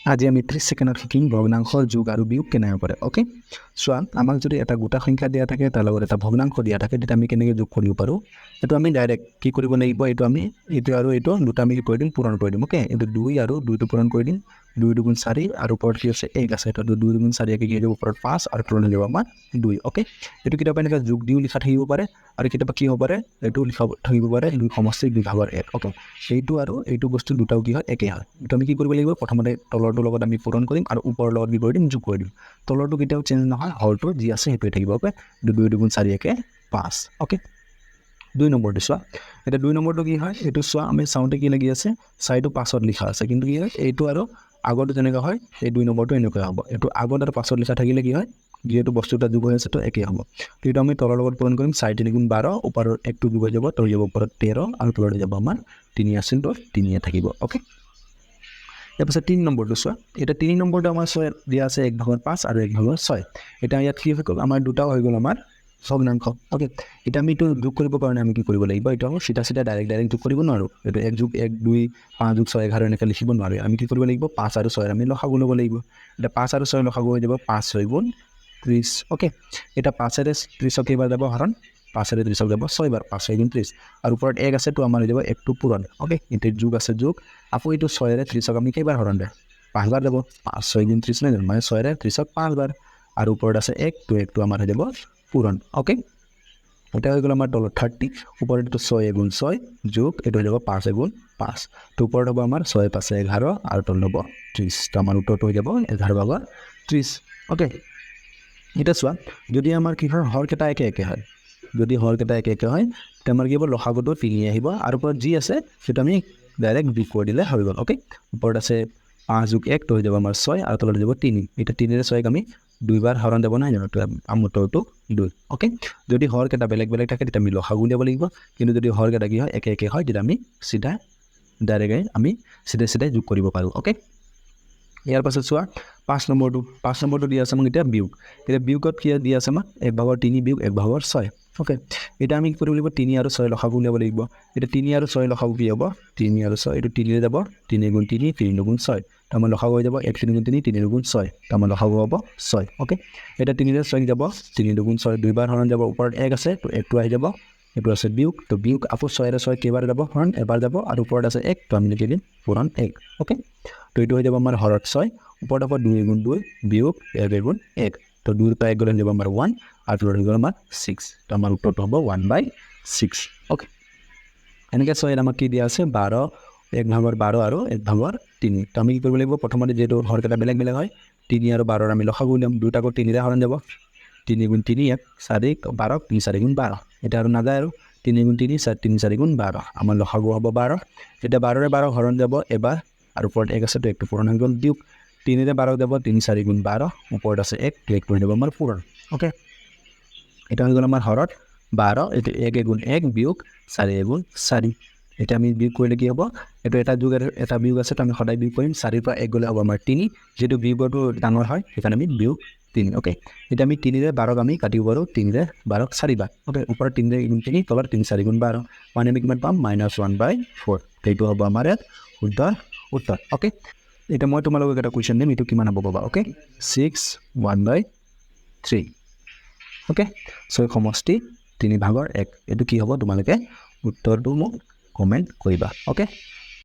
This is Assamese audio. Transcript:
আজি আমি 30 ছেকেণ্ডত শিকিম ভগ্নাংশৰ যোগ আৰু বিয়োগ কেনেকৈ কৰে। অ'কে, চোৱা, আমাক যদি এটা গোটা সংখ্যা দিয়া থাকে তাৰ লগত এটা ভগ্নাংশ দিয়া থাকে, তেতিয়া আমি কেনেকৈ যোগ কৰিব পাৰোঁ। এইটো আমি ডাইৰেক্ট কি কৰিব লাগিব, এইটো আমি এইটো আৰু এইটো দুটা আমি কি কৰি দিম, পূৰণ কৰি দিম। অ'কে, এইটো 2 আৰু 2টো পূৰণ কৰি দিম। 2 দুগুণ 4 আৰু ওপৰত কি আছে 1 আছে, এইটো 2 দুগুণ 4 কি হৈ যাব ওপৰত 5 আৰু তলত হৈ যাব আমাৰ 2। অ'কে, এইটো কেতিয়াবা এনেকৈ যোগ দিও লিখা থাকিব পাৰে আৰু কেতিয়াবা কি হ'ব পাৰে, এইটো লিখা থাকিব পাৰে 2 সমষ্টি 2 ভাগৰ 1। অ'কে, এইটো আৰু এইটো বস্তু দুটাও কি হয়, একেই হয়। এইটো আমি কি কৰিব লাগিব, প্ৰথমতে তলৰটোৰ লগত আমি পূৰণ কৰিম আৰু ওপৰৰ লগত কি কৰি দিম, যোগ কৰি দিম। তলৰটো কেতিয়াও চেঞ্জ নহয়, হৰটো যি আছে সেইটোৱে থাকিব। অ'কে, 2 দুগুণ 4 একে 5। অ'কে, 2 নম্বৰটো চোৱা, এতিয়া 2 নম্বৰটো কি হয়, এইটো চোৱা, আমি চাওঁতে কি লাগি আছে, 4টো 5ত লিখা আছে, কিন্তু কি হয় এইটো আৰু আগৰটো যেনেকুৱা হয় এই 2 নম্বৰটো এনেকুৱা হ'ব। এইটো আগত আৰু 5ত লিখা থাকিলে কি হয়, যিহেতু বস্তু এটা যোগ হৈ আছে তো একেই হ'ব। তো এইটো আমি তলৰ লগত পূৰণ কৰিম, 4 3 গুণ 12, ওপৰৰ 1টো যোগ হৈ যাব, তো হৈ যাব ওপৰত 13 আৰু তলত হৈ যাব আমাৰ 3 আছিল, তো 3 থাকিব। অ'কে, তাৰপিছত 3 নম্বৰটো চোৱা, এতিয়া 3 নম্বৰটো আমাৰ 6 দিয়া আছে 1/5 আৰু 1/6। এতিয়া ইয়াত কি হৈ গ'ল, আমাৰ দুটাও হৈ গ'ল আমাৰ ভগ্নাংশ। অ'কে, এতিয়া আমি এইটো যোগ কৰিবৰ কাৰণে আমি কি কৰিব লাগিব, এইটো আমি চিধা ডাইৰেক্ট যোগ কৰিব নোৱাৰোঁ। এইটো 1 যোগ 1 2 5 যোগ 6 11 এনেকৈ লিখিব নোৱাৰোঁ। আমি কি কৰিব লাগিব, 5 আৰু 6 আমি লসাগু ল'ব লাগিব। এতিয়া 5 আৰু 6 লসাগু হৈ যাব 5 6 গুণ 30। অ'কে, এতিয়া 5ৰে 30ক কেইবাৰ যাব হৰণ, 5ৰে 30ক যাব 6 বাৰ, 5 6 গুণ 30 আৰু ওপৰত 1 আছে, তো আমাৰ হৈ যাব 1টো পূৰণ। অ'কে, এতিয়া যোগ আছে যোগ, আকৌ এইটো 6ৰে 30ক আমি কেইবাৰ হৰণ দিম, 5 বাৰ যাব, 5 6 গুণ 30 নাই জানো, মানে 6ৰে 30ক 5 বাৰ আৰু ওপৰত আছে 1, তো 1টো আমাৰ হৈ যাব পূৰণ। অ'কে, এটা হৈ গ'ল আমাৰ তলত 30, ওপৰত এইটো 6 গুণ 6 যোগ এইটো হৈ যাব 5 গুণ 5, তো ওপৰত হ'ব আমাৰ 6 5 11 আৰু তলত হ'ব 30, তো আমাৰ উত্তৰটো হৈ যাব 11/30। অ'কে, এতিয়া চোৱা, যদি আমাৰ কি হয় হৰকেইটা একে হয়, যদি হৰকেইটা একে হয়, তেতিয়া আমাৰ কি হ'ব, লসাগুটো 3 আহিব আৰু ওপৰত যি আছে সেইটো আমি ডাইৰেক্ট যোগ কৰি দিলে হৈ গ'ল। অ'কে, ওপৰত আছে 5 যোগ 1, তো হৈ যাব আমাৰ 6 আৰু তলত হৈ যাব 3। এতিয়া 3ৰে 6ক আমি 2 বাৰ হৰণ দিব নাই জানো, তো আমাৰ উত্তৰটো 2। অ'কে, যদি হৰকেইটা বেলেগ বেলেগ থাকে তেতিয়া আমি লসাগু উলিয়াব লাগিব, কিন্তু যদি হৰকেইটা কি হয় একে হয়, তেতিয়া আমি ডাইৰেক্ট আমি চিধা যোগ কৰিব পাৰোঁ। অ'কে, ইয়াৰ পাছত চোৱা 5 নম্বৰটো দিয়া আছে আমাক এতিয়া বিয়োগ। এতিয়া বিয়োগত কি দিয়া আছে আমাক 1/3 বিয়োগ 1/6। অ'কে, এতিয়া আমি কি কৰিব লাগিব, 3 আৰু 6 লসাগু উলিয়াব লাগিব। এতিয়া 3 আৰু 6 লসাগু কি হ'ব, 3 আৰু 6, এইটো 3ৰে যাব, 3 গুণ 3 3 দুগুণ 6, তো আমাৰ লসাগু হৈ যাব 1 3 গুণ 3 3 দুগুণ 6, তো আমাৰ লসাগু হ'ব 6। অ'কে, এতিয়া 3ৰে 6 যাব, 3 দুগুণ 6 2 বাৰ হৰণ যাব, ওপৰত 1 আছে, তো 1টো আহি যাব, এইটো আছে বিয়োগ, তো বিয়োগ আকৌ 6ৰে 6 কেইবাৰ যাব হৰণ, এবাৰ যাব আৰু ওপৰত আছে 1, তো আমি লিখি দিম পূৰণ 1। অ'কে, তো এইটো হৈ যাব আমাৰ হৰত 6, ওপৰত হ'ব 2 গুণ 2 বিয়োগ 1 গুণ 1, তো 2ৰ পৰা 1 গ'লে হৈ যাব আমাৰ 1 আৰু তলত হৈ গ'ল আমাৰ 6, তো আমাৰ উত্তৰটো হ'ব 1/6। অ'কে, এনেকৈ 6 আমাক কি দিয়া আছে 12 1/12 আৰু 1/3, তো আমি কি কৰিব লাগিব, প্ৰথমতে যিহেতু হৰকেইটা বেলেগ বেলেগ হয়, 3 আৰু 12ৰ আমি লসাগু উলিয়াম, 2টা আকৌ 3ৰে হৰণ যাব, 3 গুণ 3 1 4 12, 3 4 গুণ 12, এটা আৰু নাযায় আৰু 3 গুণ 3 3 4 গুণ 12, আমাৰ লসাগু হ'ব 12। এতিয়া 12ৰে 12 হৰণ যাব এবাৰ আৰু ওপৰত 1 আছে, তো 1টো পূৰণ হৈ গ'ল বিয়োগ, 3ৰে 12 যাব 3 4 গুণ 12, ওপৰত আছে 1, তো 1টো হৈ যাব আমাৰ পূৰণ। অ'কে, এটা হৈ গ'ল আমাৰ হৰত 12, এইটো 1 গুণ 1 বিয়োগ 4 গুণ 4। এতিয়া আমি বিয়োগ কৰিলে কি হ'ব, এইটো এটা যোগ আৰু এটা বিয়োগ আছে, তো আমি সদায় বিয়োগ কৰিম, 4ৰ পৰা 1 গ'লে হ'ব আমাৰ 3, যিহেতু বিয়োগটো ডাঙৰ হয় সেইকাৰণে আমি বিয়োগ 3। অ'কে, এতিয়া আমি 3ৰে 12ক আমি কাটিব পাৰোঁ, 3ৰে 12ক 4 বাৰ। অ'কে, ওপৰত 3ৰে গুণ 3, তলত 3 4 গুণ 12, মানে আমি কিমান পাম -1/4, সেইটো হ'ব আমাৰ ইয়াত শুদ্ধ উত্তৰ। অ'কে, এতিয়া মই তোমালোকক এটা কুৱেশ্যন দিম, এইটো কিমান হ'ব পাবা। অ'কে, 6 1/3। অ'কে, 6 সমষ্টি 3/1, এইটো কি হ'ব, তোমালোকে উত্তৰটো মোক কমেণ্ট কৰিবা। অ'কে।